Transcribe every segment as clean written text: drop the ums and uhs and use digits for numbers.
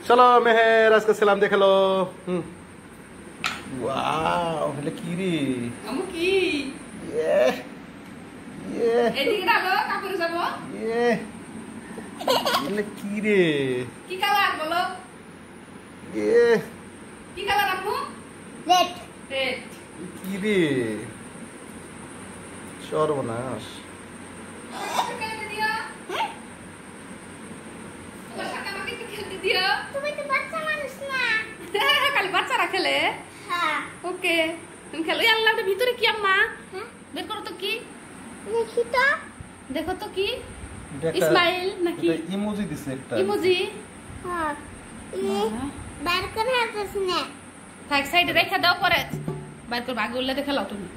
चलो मेहर आज का सलाम देख लो। वाओ हेले की रे আমু কি ये ये এদিকে ডালো কাপড় যাব ये हेले की रे কি কালার বলো ये কি কালার আমু রেড রেড की रे সর্বনাশ খেলতে দিও তোমার সাথে আমাকে একটু খেলতে দিও তুমি তো বাচ্চা মানুষ না খালি বাচ্চারা খেলে হ্যাঁ ওকে তুমি খেলো এই আল্লাহর ভিতরে কি আম্মা হ্যাঁ বের করো তো কি দেখি তো দেখো তো কি এটা ইসমাইল নাকি এটা ইমোজি দিছে একটা ইমোজি হ্যাঁ বার করে হাঁটছ না থাক সাইডে রেখে দাও পরে বাইর করে আগে উল্লে দেখে লাও তুমি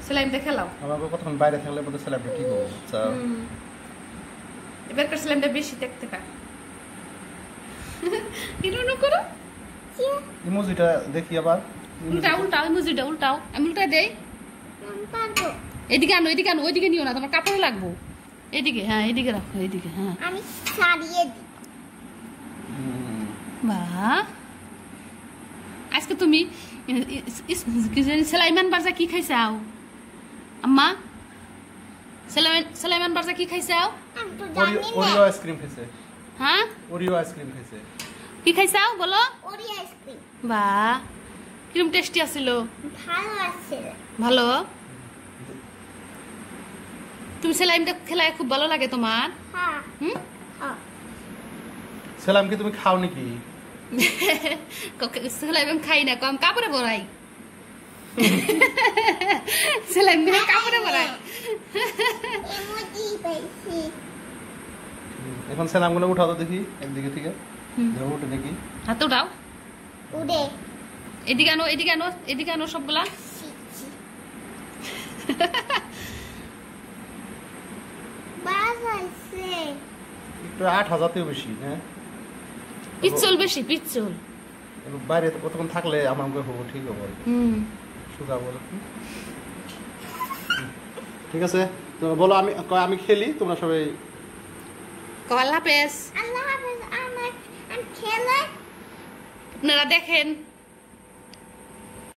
সেলাইম দেখে লাও আমাকে কতক্ষণ বাইরে থাকলে পরে সেলাইটা ঠিক হবে আচ্ছা এবার করে সেলাইমটা বেশি দেখতে পায় ইরুনো করো ইমোজিটা দেখি আবার উল্টাও উল্টাও ইমোজিটা উল্টাও আমি উল্টা দেই পারবো এদিকে আনো ওইদিকে নিও না তোমার কাপড় লাগবো এদিকে হ্যাঁ এদিকে রাখো এদিকে হ্যাঁ আমি সারিয়ে দিই বাহ আজকে তুমি সেলাইমান বারজা কি খাইছাও আম্মা সেলাইমান বারজা কি খাইছাও আমি তো জানি ওরিও না আইসক্রিম খাইছে হ্যাঁ ওরিও আইসক্রিম খাইছে কি খাইছাও বলো ওরি আইসক্রিম বাহ কিরম টেস্টি আছিল ভালো আছে ভালো তুমি সেলাইমটা খেলায় খুব ভালো লাগে তোমার হ্যাঁ হুম হ্যাঁ সেলাম কি তুমি খাও নাকি সেলাইম খাই না কম কাপড়ে ভরাই সেলাইম কাপড়ে ভরাই ইমোজি পাইছি এখন সেলামগুলো উঠাও তো দেখি একদিকে থেকে দেখো ওটা দেখি হাত উঠাও উড়ে এদিকে আনো সবগুলা শিখছি বাস আছে একটু 8,000 বেশি হ্যাঁ পিচ্চল বেশি পিচ্চল বাইরে কতক্ষণ থাকলে আমার মুখে হবো ঠিক হবে সুজা বলো ঠিক আছে তো বলো আমি খেলি তোমরা সবাই আল্লাহ হাফেজ আল্লাহ হাফেজ আমার আমি খেলে আপনারা দেখেন